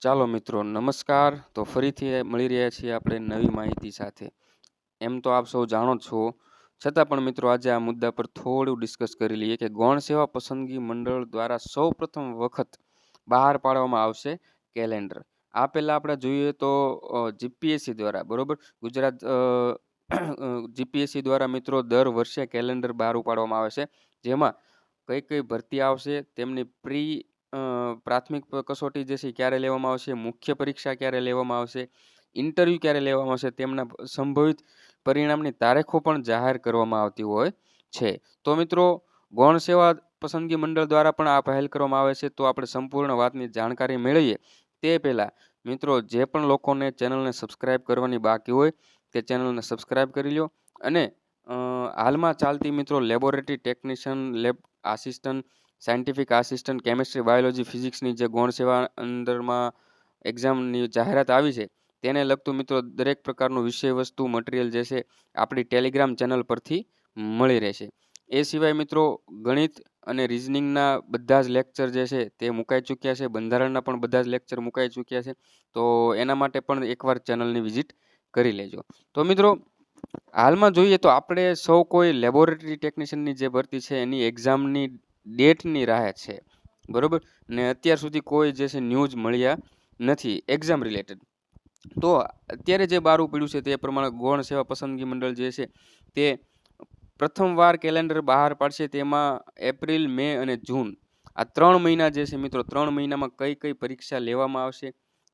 ચાલો મિત્રો નમસ્કાર. તો ફરીથી મળી રહ્યા છીએ આપણે નવી માહિતી સાથે. એમ તો આપ સૌ જાણો જ છો, છતાં પણ મિત્રો આજે આ મુદ્દા પર થોડું ડિસ્કસ કરી લઈએ કે ગૌણ સેવા પસંદગી મંડળ દ્વારા સૌ પ્રથમ વખત બહાર પાડવામાં આવશે કેલેન્ડર. આ પહેલાં આપણે જોઈએ તો જીપીએસસી દ્વારા, બરોબર, ગુજરાત જીપીએસસી દ્વારા મિત્રો દર વર્ષે કેલેન્ડર બહાર પાડવામાં આવે છે, જેમાં કઈ કઈ ભરતી આવશે, તેમની પ્રાથમિક કસોટી જે છે ક્યારે લેવામાં આવશે, મુખ્ય પરીક્ષા ક્યારે લેવામાં આવશે, ઇન્ટરવ્યૂ ક્યારે લેવામાં આવશે, તેમના સંભવિત પરિણામની તારીખો પણ જાહેર કરવામાં આવતી હોય છે. તો મિત્રો ગૌણ સેવા પસંદગી મંડળ દ્વારા પણ આ પહેલ કરવામાં આવે છે. તો આપણે સંપૂર્ણ વાતની જાણકારી મેળવીએ તે પહેલાં મિત્રો જે પણ લોકોને ચેનલને સબસ્ક્રાઈબ કરવાની બાકી હોય તે ચેનલને સબસ્ક્રાઈબ કરી લો. અને હાલમાં ચાલતી મિત્રો laboratory technician, lab assistant, scientific assistant, chemistry, biology, ફિઝિક્સની જે ગૌણ સેવા અંદરમાં એક્ઝામની જાહેરાત આવી છે તેને લગતું મિત્રો દરેક પ્રકારનું વિષય વસ્તુ મટીરિયલ જે છે આપણી ટેલિગ્રામ ચેનલ પરથી મળી રહેશે. એ સિવાય મિત્રો ગણિત અને રિઝનિંગના બધા જ લેક્ચર જે છે તે મુકાઈ ચૂક્યા છે, બંધારણના પણ બધા જ લેક્ચર મુકાઈ ચૂક્યા છે. તો એના માટે પણ એકવાર ચેનલની વિઝિટ કરી લેજો. તો મિત્રો હાલમાં જોઈએ તો આપણે સૌ કોઈ લેબોરેટરી ટેકનિશિયનની જે ભરતી છે એની એક્ઝામની ડેટની રાહ છે, બરોબર, ને અત્યાર સુધી કોઈ જે છે ન્યૂઝ મળ્યા નથી એક્ઝામ રિલેટેડ. તો અત્યારે જે બહાર પડ્યું છે તે પ્રમાણે ગૌણ સેવા પસંદગી મંડળ જે છે તે પ્રથમવાર કેલેન્ડર બહાર પાડશે. તેમાં એપ્રિલ, મે અને જૂન આ 3 મહિના જે છે મિત્રો, 3 મહિનામાં કઈ કઈ પરીક્ષા લેવામાં આવશે,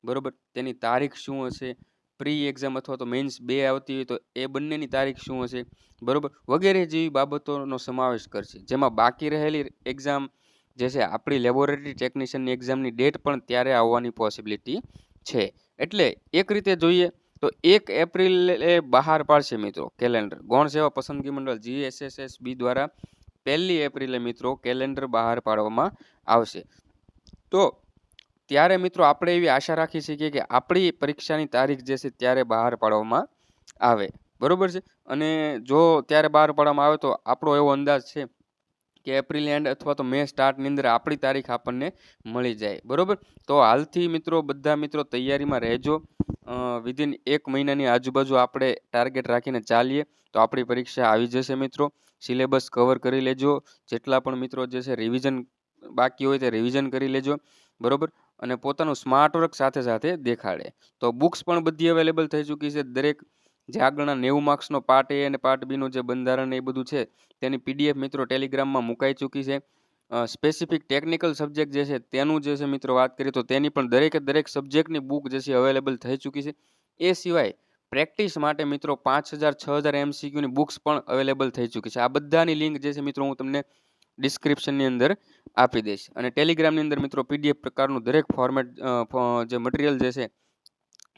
બરોબર, તેની તારીખ શું હશે, પ્રી એક્ઝામ અથવા તો મેન્સ 2 આવતી હોય તો એ બંનેની તારીખ શું હશે, બરોબર, વગેરે જેવી બાબતોનો સમાવેશ કરશે. જેમાં બાકી રહેલી એક્ઝામ જે છે આપણી લેબોરેટરી ટેકનિશિયનની એક્ઝામની ડેટ પણ ત્યારે આવવાની પોસિબિલિટી છે. એટલે એક રીતે જોઈએ તો 1 એપ્રિલે બહાર પાડશે મિત્રો કેલેન્ડર. ગૌણ સેવા પસંદગી મંડળ GSSSB દ્વારા 1 એપ્રિલે મિત્રો કેલેન્ડર બહાર પાડવામાં આવશે. તો ત્યારે મિત્રો આપણે એવી આશા રાખી શકીએ કે આપણી પરીક્ષાની તારીખ જે છે ત્યારે બહાર પાડવામાં આવે, બરોબર છે. અને જો ત્યારે બહાર પાડવામાં આવે તો આપણો એવો અંદાજ છે કે એપ્રિલ એન્ડ અથવા તો મે સ્ટાર્ટની અંદર આપણી તારીખ આપણને મળી જાય, બરોબર. તો હાલથી મિત્રો બધા મિત્રો તૈયારીમાં રહેજો. વિધિન 1 મહિનાની આજુબાજુ આપણે ટાર્ગેટ રાખીને ચાલીએ તો આપણી પરીક્ષા આવી જશે મિત્રો. સિલેબસ કવર કરી લેજો. જેટલા પણ મિત્રો જે છે રિવિઝન બાકી હોય તે રિવિઝન કરી લેજો, બરોબર. અને પોતાનું સ્માર્ટ વર્ક સાથે સાથે દેખાડે. તો બુક્સ પણ બધી અવેલેબલ થઈ ચૂકી છે. દરેક જે આગળના 90 માર્ક્સનો પાર્ટ એ અને પાર્ટ બીનું જે બંધારણ એ બધું છે તેની PDF મિત્રો ટેલિગ્રામમાં મુકાઈ ચૂકી છે. સ્પેસિફિક ટેકનિકલ સબ્જેક્ટ જે છે તેનું જે છે મિત્રો વાત કરીએ તો તેની પણ દરેકે દરેક સબ્જેક્ટની બુક જે છે અવેલેબલ થઈ ચૂકી છે. એ સિવાય પ્રેક્ટિસ માટે મિત્રો 5000 6000 MCQની બુક્સ પણ અવેલેબલ થઈ ચૂકી છે. આ બધાની લિંક જે છે મિત્રો હું તમને ડિસ્ક્રિપ્શનની અંદર આપી દઈશ. અને ટેલિગ્રામની અંદર મિત્રો PDF પ્રકારનું દરેક ફોર્મેટ જે મટીરિયલ જે છે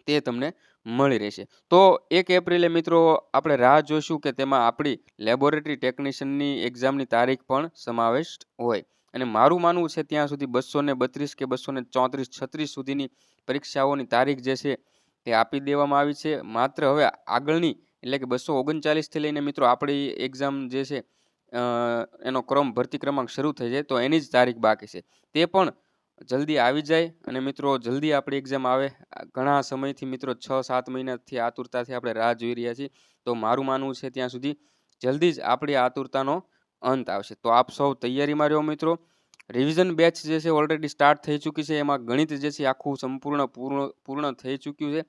તે તમને મળી રહેશે. તો 1 એપ્રિલે મિત્રો આપણે રાહ જોઈશું કે તેમાં આપણી લેબોરેટરી ટેકનિશિયનની એક્ઝામની તારીખ પણ સમાવેશ હોય. અને મારું માનવું છે ત્યાં સુધી 232 કે 234 36 સુધીની પરીક્ષાઓની તારીખ જે છે તે આપી દેવામાં આવી છે. માત્ર હવે આગળની એટલે કે 239થી લઈને મિત્રો આપણી એક્ઝામ જે છે એનો ભરતી ક્રમાંક શરૂ થઈ જાય તો એની જ તારીખ બાકી છે. તે પણ જલ્દી આવી જાય અને મિત્રો જલ્દી આપણી એક્ઝામ આવે. ઘણા સમયથી મિત્રો 6-7 મહિનાથી આતુરતાથી આપણે રાહ જોઈ રહ્યા છીએ. તો મારું માનવું છે ત્યાં સુધી જલ્દી જ આપણી આતુરતાનો અંત આવશે. તો આપ સૌ તૈયારીમાં રહ્યો મિત્રો. રિવિઝન બેચ જે છે ઓલરેડી સ્ટાર્ટ થઈ ચૂકી છે. એમાં ગણિત જે છે આખું પૂર્ણ થઈ ચૂક્યું છે.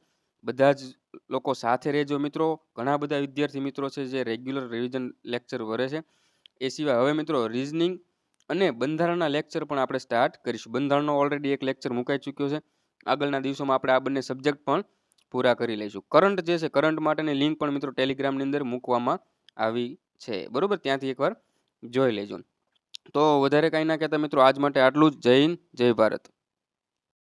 બધા જ લોકો સાથે રહેજો મિત્રો. ઘણા બધા વિદ્યાર્થી મિત્રો છે જે રેગ્યુલર રિવિઝન લેક્ચર ભરે છે. એ સિવાય હવે મિત્રો રિઝનિંગ અને બંધારણના લેક્ચર પણ આપણે સ્ટાર્ટ કરીશું. બંધારણનો ઓલરેડી એક લેક્ચર મુકાઈ ચૂક્યો છે. આગળના દિવસોમાં આપણે આ બંને સબ્જેક્ટ પણ પૂરા કરી લઈશું. કરંટ જે છે કરંટ માટેની લિંક પણ મિત્રો ટેલિગ્રામની અંદર મૂકવામાં આવી છે, બરોબર, ત્યાંથી એકવાર જોઈ લેજો. તો વધારે કાંઈ ના કહેતા મિત્રો આજ માટે આટલું જ. જય હિન્દ, જય ભારત.